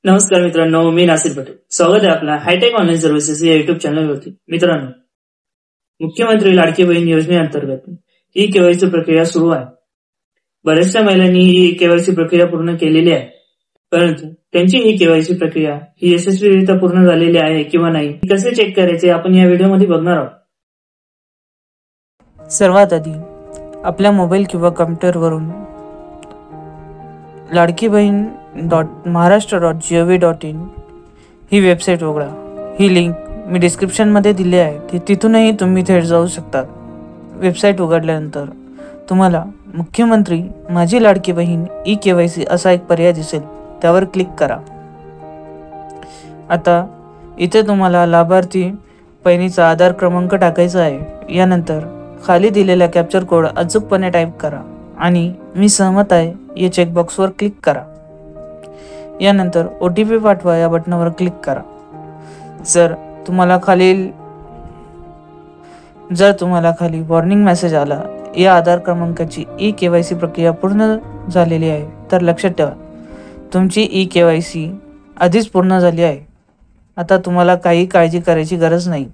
नमस्कार मित्रांनो, मी नासिर पटेल. स्वागत आहे आपला हायटेक ऑनलाईन सर्व्हिसेस या युट्यूब चॅनलवरती. मित्रांनो, मुख्यमंत्री लाडकी बहीण योजनेअंतर्गत ही केवायसी प्रक्रिया सुरू आहे. बऱ्याचशा महिलांनी ही केवायसी प्रक्रिया पूर्ण केलेली आहे, परंतु त्यांची ही केवायसी प्रक्रिया ही यशस्वीरित्या पूर्ण झालेली आहे किंवा नाही, कसे चेक करायचे आपण या व्हिडिओमध्ये बघणार आहोत. सर्वात आधी आपल्या मोबाईल किंवा कॉम्प्युटरवरून लाडकी बहीण .महाराष्ट्र.gov.in ही वेबसाईट उघडा. ही लिंक मी डिस्क्रिप्शनमध्ये दिली आहे, तिथूनही तुम्ही थेट जाऊ शकता. वेबसाईट उघडल्यानंतर तुम्हाला मुख्यमंत्री माझी लाडकी बहीण ई-केवायसी असा एक पर्याय दिसेल, त्यावर क्लिक करा. आता इथे तुम्हाला लाभार्थी बहिणीचा आधार क्रमांक टाकायचा आहे. यानंतर खाली दिलेला कॅप्चर कोड अचूकपणे टाईप करा आणि मी सहमत आहे या चेकबॉक्सवर क्लिक करा. यानंतर OTP पाठवा या बटनावर क्लिक करा. जर तुम्हाला खाली वॉर्निंग मेसेज आला, या आधार क्रमांकाची ई-केवायसी प्रक्रिया पूर्ण झालेली आहे, तर लक्षात ठेवा तुमची ई-केवायसी आधीच पूर्ण झाली आहे. आता तुम्हाला काही काळजी करायची गरज नाही.